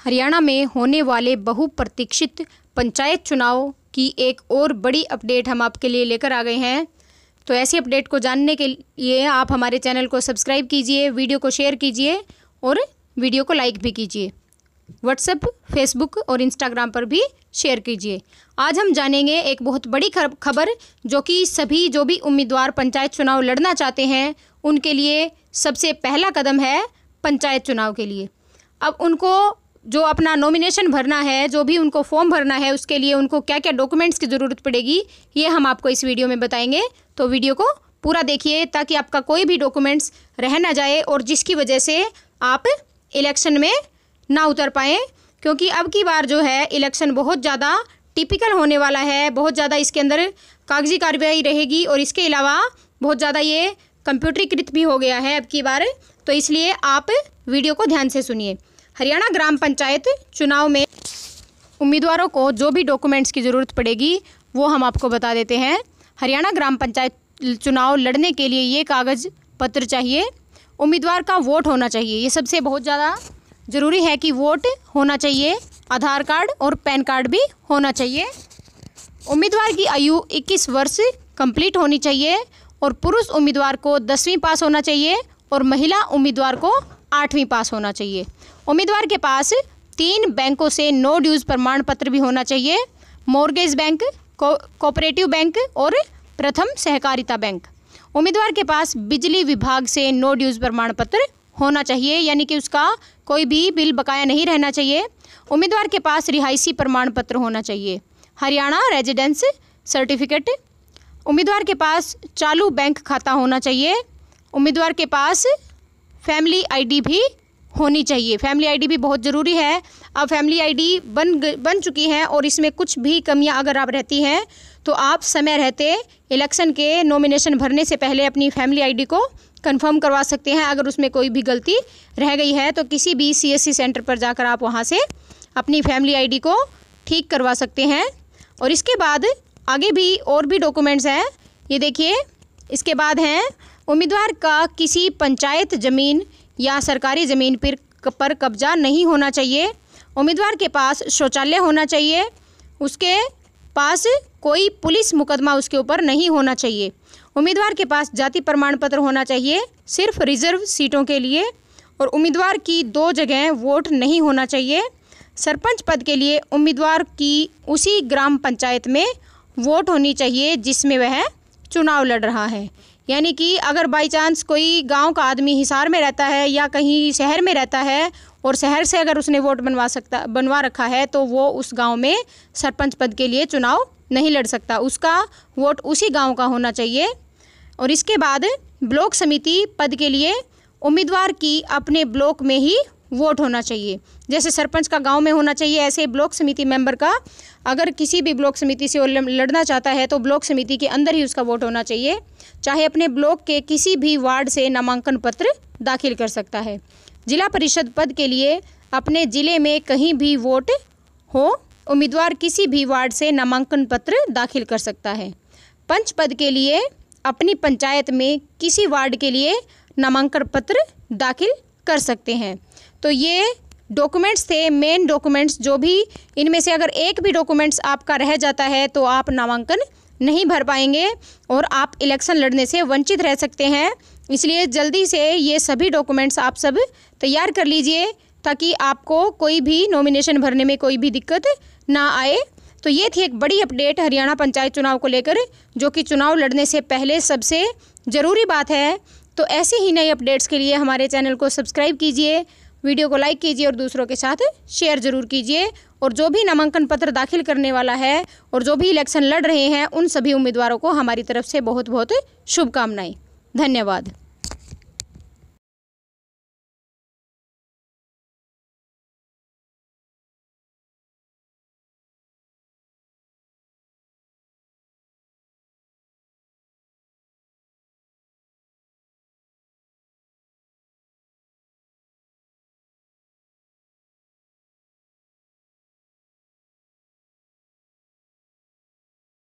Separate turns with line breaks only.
हरियाणा में होने वाले बहुप्रतीक्षित पंचायत चुनाव की एक और बड़ी अपडेट हम आपके लिए लेकर आ गए हैं। तो ऐसी अपडेट को जानने के लिए आप हमारे चैनल को सब्सक्राइब कीजिए, वीडियो को शेयर कीजिए और वीडियो को लाइक भी कीजिए। व्हाट्सएप, फेसबुक और इंस्टाग्राम पर भी शेयर कीजिए। आज हम जानेंगे एक बहुत बड़ी खबर जो कि सभी जो भी उम्मीदवार पंचायत चुनाव लड़ना चाहते हैं उनके लिए सबसे पहला कदम है पंचायत चुनाव के लिए। अब उनको जो अपना नॉमिनेशन भरना है, जो भी उनको फॉर्म भरना है, उसके लिए उनको क्या क्या डॉक्यूमेंट्स की ज़रूरत पड़ेगी ये हम आपको इस वीडियो में बताएंगे। तो वीडियो को पूरा देखिए ताकि आपका कोई भी डॉक्यूमेंट्स रह ना जाए और जिसकी वजह से आप इलेक्शन में ना उतर पाएँ, क्योंकि अब की बार जो है इलेक्शन बहुत ज़्यादा टिपिकल होने वाला है। बहुत ज़्यादा इसके अंदर कागजी कार्रवाई रहेगी और इसके अलावा बहुत ज़्यादा ये कंप्यूटरीकृत भी हो गया है अब की बार। तो इसलिए आप वीडियो को ध्यान से सुनिए। हरियाणा ग्राम पंचायत चुनाव में उम्मीदवारों को जो भी डॉक्यूमेंट्स की ज़रूरत पड़ेगी वो हम आपको बता देते हैं। हरियाणा ग्राम पंचायत चुनाव लड़ने के लिए ये कागज़ पत्र चाहिए। उम्मीदवार का वोट होना चाहिए, ये सबसे बहुत ज़्यादा ज़रूरी है कि वोट होना चाहिए। आधार कार्ड और पैन कार्ड भी होना चाहिए। उम्मीदवार की आयु 21 वर्ष कंप्लीट होनी चाहिए और पुरुष उम्मीदवार को 10वीं पास होना चाहिए और महिला उम्मीदवार को 8वीं पास होना चाहिए। उम्मीदवार के पास 3 बैंकों से नो ड्यूज़ प्रमाण पत्र भी होना चाहिए। मॉर्गेज बैंक, कोऑपरेटिव बैंक और प्रथम सहकारिता बैंक। उम्मीदवार के पास बिजली विभाग से नो ड्यूज़ प्रमाण पत्र होना चाहिए, यानी कि उसका कोई भी बिल बकाया नहीं रहना चाहिए। उम्मीदवार के पास रिहायशी प्रमाण पत्र होना चाहिए। Haryana residence certificate. उम्मीदवार के पास चालू बैंक खाता होना चाहिए। उम्मीदवार के पास फैमिली आईडी भी होनी चाहिए। फैमिली आईडी भी बहुत ज़रूरी है। अब फैमिली आईडी बन चुकी है और इसमें कुछ भी कमियां अगर आप रहती हैं तो आप समय रहते इलेक्शन के नॉमिनेशन भरने से पहले अपनी फैमिली आईडी को कंफर्म करवा सकते हैं। अगर उसमें कोई भी गलती रह गई है तो किसी भी CSC सेंटर पर जाकर आप वहां से अपनी फैमिली आईडी को ठीक करवा सकते हैं। और इसके बाद आगे भी और भी डॉक्यूमेंट्स हैं, ये देखिए। इसके बाद हैं उम्मीदवार का किसी पंचायत ज़मीन या सरकारी ज़मीन पर कब्जा नहीं होना चाहिए। उम्मीदवार के पास शौचालय होना चाहिए। उसके पास कोई पुलिस मुकदमा उसके ऊपर नहीं होना चाहिए। उम्मीदवार के पास जाति प्रमाण पत्र होना चाहिए सिर्फ रिजर्व सीटों के लिए। और उम्मीदवार की 2 जगह वोट नहीं होना चाहिए। सरपंच पद के लिए उम्मीदवार की उसी ग्राम पंचायत में वोट होनी चाहिए जिसमें वह चुनाव लड़ रहा है। यानी कि अगर बाई चांस कोई गांव का आदमी हिसार में रहता है या कहीं शहर में रहता है और शहर से अगर उसने वोट बनवा रखा है तो वो उस गांव में सरपंच पद के लिए चुनाव नहीं लड़ सकता। उसका वोट उसी गांव का होना चाहिए। और इसके बाद ब्लॉक समिति पद के लिए उम्मीदवार की अपने ब्लॉक में ही वोट होना चाहिए। जैसे सरपंच का गांव में होना चाहिए, ऐसे ब्लॉक समिति मेंबर का अगर किसी भी ब्लॉक समिति से वो लड़ना चाहता है तो ब्लॉक समिति के अंदर ही उसका वोट होना चाहिए। चाहे अपने ब्लॉक के किसी भी वार्ड से नामांकन पत्र दाखिल कर सकता है। जिला परिषद पद के लिए अपने ज़िले में कहीं भी वोट हो, उम्मीदवार किसी भी वार्ड से नामांकन पत्र दाखिल कर सकता है। पंच पद के लिए अपनी पंचायत में किसी वार्ड के लिए नामांकन पत्र दाखिल कर सकते हैं। तो ये डॉक्यूमेंट्स थे, मेन डॉक्यूमेंट्स। जो भी इनमें से अगर एक भी डॉक्यूमेंट्स आपका रह जाता है तो आप नामांकन नहीं भर पाएंगे और आप इलेक्शन लड़ने से वंचित रह सकते हैं। इसलिए जल्दी से ये सभी डॉक्यूमेंट्स आप सब तैयार कर लीजिए ताकि आपको कोई भी नॉमिनेशन भरने में कोई भी दिक्कत ना आए। तो ये थी एक बड़ी अपडेट हरियाणा पंचायत चुनाव को लेकर, जो कि चुनाव लड़ने से पहले सबसे ज़रूरी बात है। तो ऐसी ही नई अपडेट्स के लिए हमारे चैनल को सब्सक्राइब कीजिए, वीडियो को लाइक कीजिए और दूसरों के साथ शेयर ज़रूर कीजिए। और जो भी नामांकन पत्र दाखिल करने वाला है और जो भी इलेक्शन लड़ रहे हैं उन सभी उम्मीदवारों को हमारी तरफ से बहुत बहुत शुभकामनाएं। धन्यवाद।